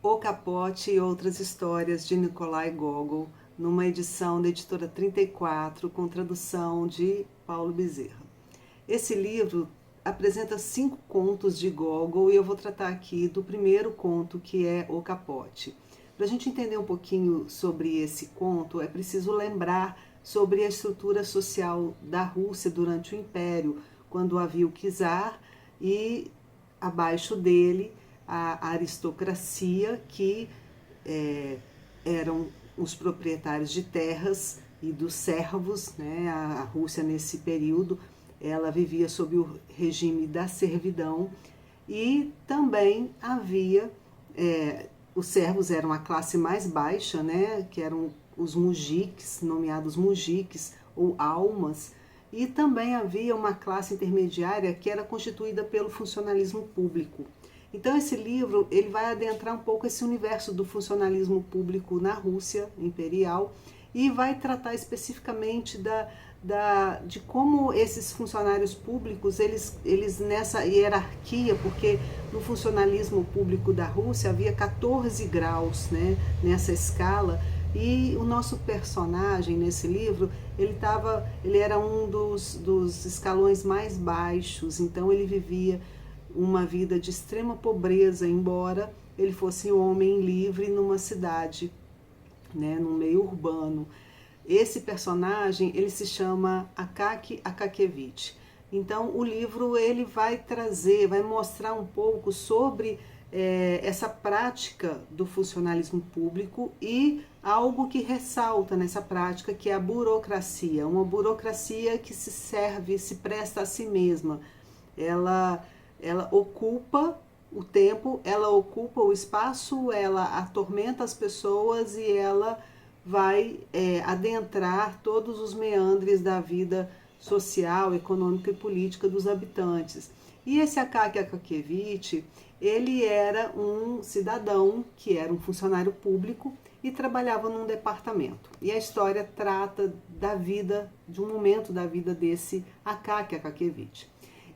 O Capote e Outras Histórias, de Nikolai Gogol, numa edição da editora 34, com tradução de Paulo Bezerra. Esse livro apresenta 5 contos de Gogol e eu vou tratar aqui do primeiro conto, que é O Capote. Para a gente entender um pouquinho sobre esse conto, é preciso lembrar sobre a estrutura social da Rússia durante o Império, quando havia o czar e abaixo dele a aristocracia, que eram os proprietários de terras e dos servos, né? A Rússia nesse período ela vivia sob o regime da servidão e também havia os servos eram a classe mais baixa, né? Que eram os mujiques, nomeados mujiques ou almas, e também havia uma classe intermediária que era constituída pelo funcionalismo público. Então esse livro ele vai adentrar um pouco esse universo do funcionalismo público na Rússia imperial e vai tratar especificamente de como esses funcionários públicos, eles nessa hierarquia, porque no funcionalismo público da Rússia havia 14 graus, né, nessa escala, e o nosso personagem nesse livro, ele era um dos escalões mais baixos, então ele vivia uma vida de extrema pobreza, embora ele fosse um homem livre numa cidade, né, no meio urbano. Esse personagem, ele se chama Akaki Akakevich. Então, o livro ele vai trazer, vai mostrar um pouco sobre essa prática do funcionalismo público e algo que ressalta nessa prática, que é a burocracia. Uma burocracia que se serve, se presta a si mesma. Ela ocupa o tempo, ela ocupa o espaço, ela atormenta as pessoas e ela vai adentrar todos os meandres da vida social, econômica e política dos habitantes. E esse Akaki Akakevich, ele era um cidadão que era um funcionário público e trabalhava num departamento. E a história trata da vida, de um momento da vida desse Akaki Akakevich.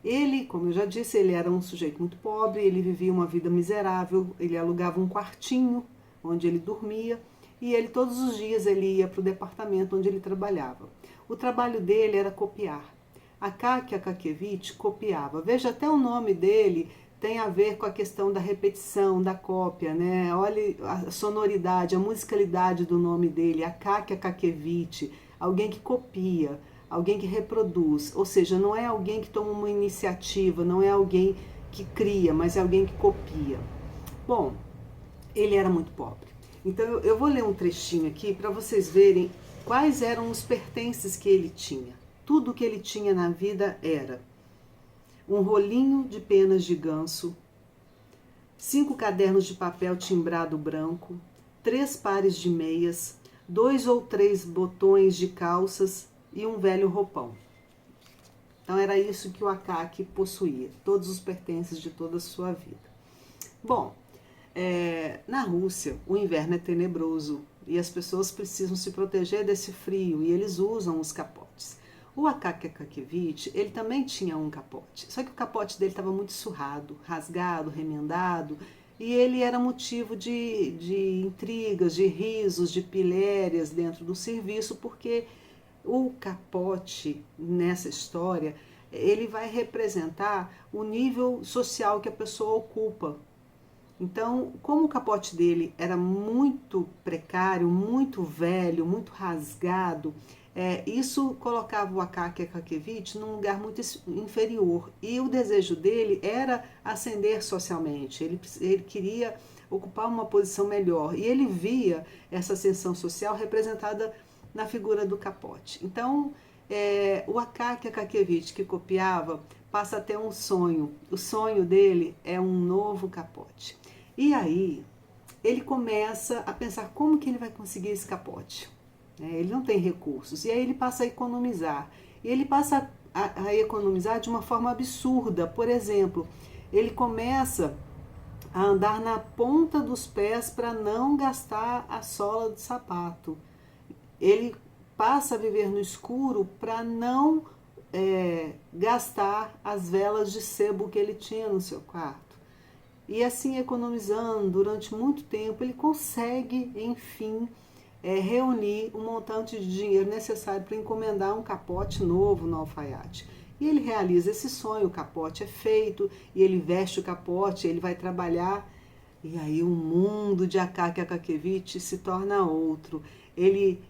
Ele, como eu já disse, ele era um sujeito muito pobre, ele vivia uma vida miserável, ele alugava um quartinho onde ele dormia e ele todos os dias ele ia para o departamento onde ele trabalhava. O trabalho dele era copiar. Akaki Akakevich copiava. Veja, até o nome dele tem a ver com a questão da repetição, da cópia, né? Olha a sonoridade, a musicalidade do nome dele, Akaki Akakevich, alguém que copia, alguém que reproduz, ou seja, não é alguém que toma uma iniciativa, não é alguém que cria, mas é alguém que copia. Bom, ele era muito pobre. Então eu vou ler um trechinho aqui para vocês verem quais eram os pertences que ele tinha. Tudo que ele tinha na vida era um rolinho de penas de ganso, 5 cadernos de papel timbrado branco, 3 pares de meias, 2 ou 3 botões de calças e um velho roupão. Então era isso que o Akaki possuía, todos os pertences de toda a sua vida. Bom, na Rússia o inverno é tenebroso e as pessoas precisam se proteger desse frio e eles usam os capotes. O Akaki Akakevich, ele também tinha um capote, só que o capote dele estava muito surrado, rasgado, remendado, e ele era motivo de intrigas, de risos, de pilhérias dentro do serviço, porque o capote nessa história, ele vai representar o nível social que a pessoa ocupa. Então, como o capote dele era muito precário, muito velho, muito rasgado, isso colocava o Akaki Akakevich num lugar muito inferior. E o desejo dele era ascender socialmente, ele queria ocupar uma posição melhor. E ele via essa ascensão social representada na figura do capote. Então, o Akaki Akakevich que copiava passa a ter um sonho. O sonho dele é um novo capote. E aí, ele começa a pensar como que ele vai conseguir esse capote. Ele não tem recursos. E aí ele passa a economizar. E ele passa a economizar de uma forma absurda. Por exemplo, ele começa a andar na ponta dos pés para não gastar a sola do sapato. Ele passa a viver no escuro para não gastar as velas de sebo que ele tinha no seu quarto. E assim, economizando durante muito tempo, ele consegue, enfim, reunir um montante de dinheiro necessário para encomendar um capote novo no alfaiate. E ele realiza esse sonho, o capote é feito, e ele veste o capote, ele vai trabalhar, e aí o mundo de Akaki Akakevich se torna outro. Ele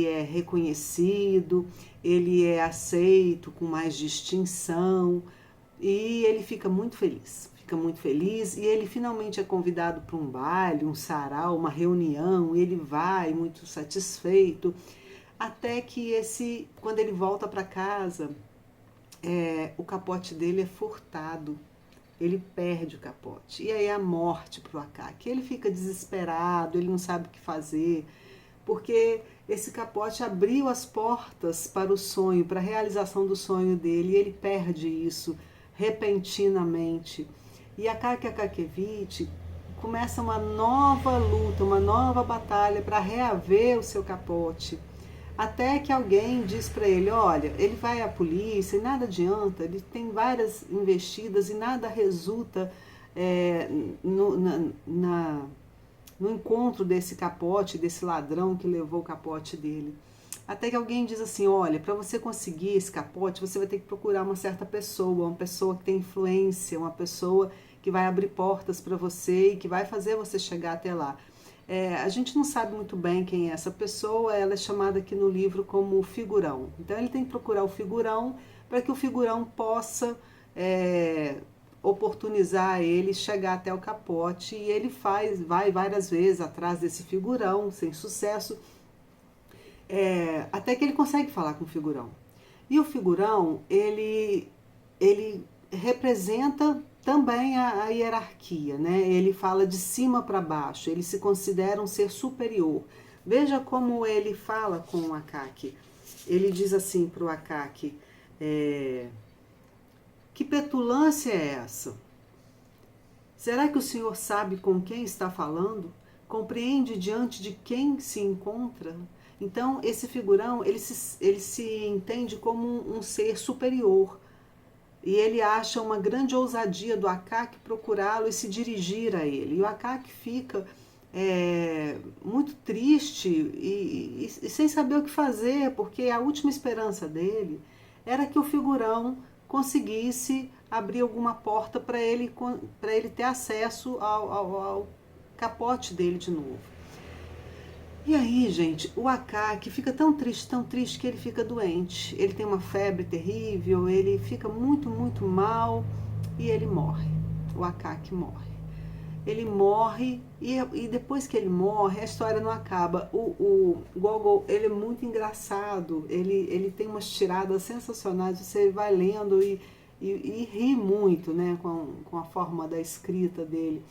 é reconhecido, ele é aceito com mais distinção, e ele fica muito feliz. Fica muito feliz e ele finalmente é convidado para um baile, um sarau, uma reunião, e ele vai muito satisfeito, até que quando ele volta para casa, o capote dele é furtado. Ele perde o capote. E aí é a morte para o Akaki. Ele fica desesperado, ele não sabe o que fazer, porque esse capote abriu as portas para o sonho, para a realização do sonho dele, e ele perde isso repentinamente. E Akaki Akakevich começa uma nova luta, uma nova batalha para reaver o seu capote. Até que alguém diz para ele, olha, ele vai à polícia e nada adianta, ele tem várias investidas e nada resulta no encontro desse capote, desse ladrão que levou o capote dele. Até que alguém diz assim, olha, para você conseguir esse capote, você vai ter que procurar uma certa pessoa, uma pessoa que tem influência, uma pessoa que vai abrir portas para você e que vai fazer você chegar até lá. A gente não sabe muito bem quem é essa pessoa, ela é chamada aqui no livro como figurão. Então ele tem que procurar o figurão para que o figurão possa oportunizar ele chegar até o capote, e ele vai várias vezes atrás desse figurão, sem sucesso, até que ele consegue falar com o figurão. E o figurão, ele representa também a hierarquia, né? Ele fala de cima para baixo, ele se considera um ser superior. Veja como ele fala com o Akaki. Ele diz assim para o Akaki, que petulância é essa? Será que o senhor sabe com quem está falando? Compreende diante de quem se encontra? Então, esse figurão, ele se entende como um ser superior. E ele acha uma grande ousadia do Akaki procurá-lo e se dirigir a ele. E o Akaki fica muito triste e sem saber o que fazer, porque a última esperança dele era que o figurão conseguisse abrir alguma porta para ele ter acesso ao capote dele de novo. E aí, gente, o Akaki fica tão triste que ele fica doente. Ele tem uma febre terrível, ele fica muito, muito mal e ele morre. O Akaki morre. Ele morre e depois que ele morre, a história não acaba. O Gogol, ele é muito engraçado, ele tem umas tiradas sensacionais, você vai lendo e ri muito, né, com a forma da escrita dele.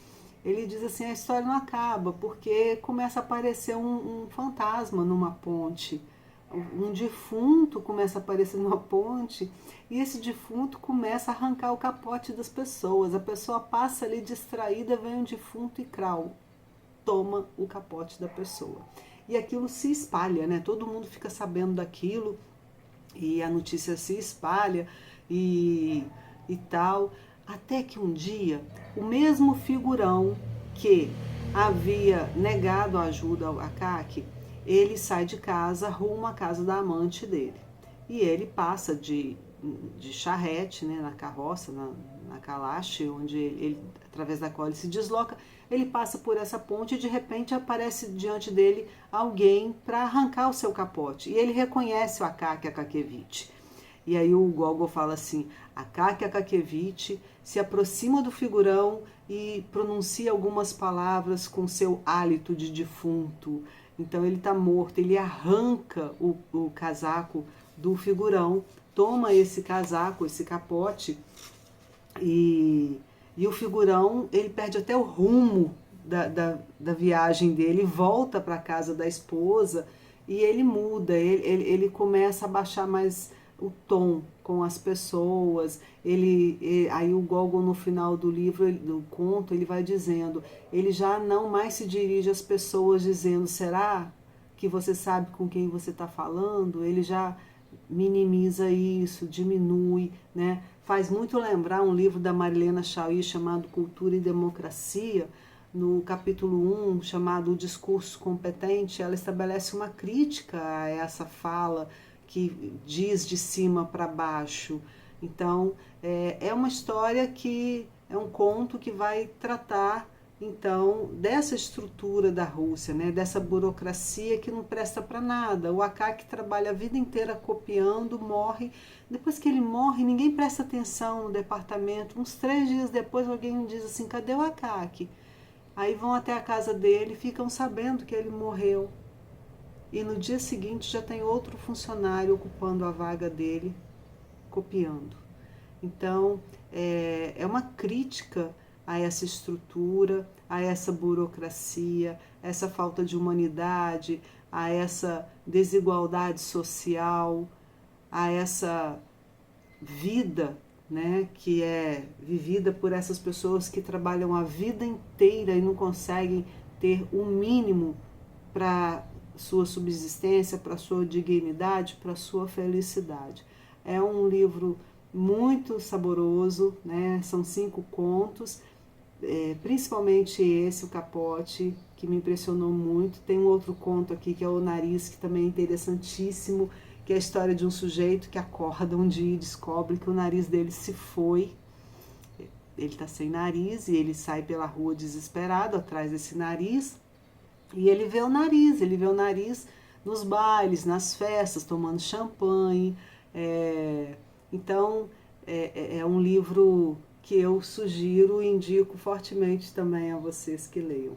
Ele diz assim, a história não acaba, porque começa a aparecer um fantasma numa ponte. Um defunto começa a aparecer numa ponte, e esse defunto começa a arrancar o capote das pessoas. A pessoa passa ali distraída, vem um defunto e crau, toma o capote da pessoa. E aquilo se espalha, né? Todo mundo fica sabendo daquilo, e a notícia se espalha e tal. Até que um dia, o mesmo figurão que havia negado a ajuda ao Akaki, ele sai de casa rumo à casa da amante dele. E ele passa de charrete, né, na carroça, na calache, onde ele, através da qual ele se desloca, ele passa por essa ponte e de repente aparece diante dele alguém para arrancar o seu capote. E ele reconhece o Akaki Akakevich. E aí o Gogol fala assim, Akaki Akakevich se aproxima do figurão e pronuncia algumas palavras com seu hálito de defunto. Então ele está morto, ele arranca o casaco do figurão, toma esse casaco, esse capote, e o figurão, ele perde até o rumo da viagem dele, volta para a casa da esposa e ele muda, ele começa a baixar mais o tom com as pessoas. Aí o Gogol, no final do livro, do conto, ele vai dizendo, ele já não mais se dirige às pessoas dizendo, será que você sabe com quem você está falando? Ele já minimiza isso, diminui, né? Faz muito lembrar um livro da Marilena Chauí chamado Cultura e Democracia. No capítulo 1, chamado O Discurso Competente, ela estabelece uma crítica a essa fala que diz de cima para baixo. Então, é uma história que é um conto que vai tratar então dessa estrutura da Rússia, né, dessa burocracia que não presta para nada. O Akaki trabalha a vida inteira copiando, morre. Depois que ele morre, ninguém presta atenção no departamento. Uns 3 dias depois, alguém diz assim: cadê o Akaki? Aí vão até a casa dele, ficam sabendo que ele morreu. E no dia seguinte já tem outro funcionário ocupando a vaga dele, copiando. Então, é uma crítica a essa estrutura, a essa burocracia, a essa falta de humanidade, a essa desigualdade social, a essa vida, né, que é vivida por essas pessoas que trabalham a vida inteira e não conseguem ter o mínimo para sua subsistência, para sua dignidade, para sua felicidade. É um livro muito saboroso, né? São 5 contos, principalmente esse, o Capote, que me impressionou muito. Tem um outro conto aqui que é O Nariz, que também é interessantíssimo, que é a história de um sujeito que acorda um dia e descobre que o nariz dele se foi. Ele está sem nariz e ele sai pela rua desesperado atrás desse nariz. E ele vê o nariz nos bailes, nas festas, tomando champanhe. Então, é um livro que eu sugiro e indico fortemente também a vocês que leiam.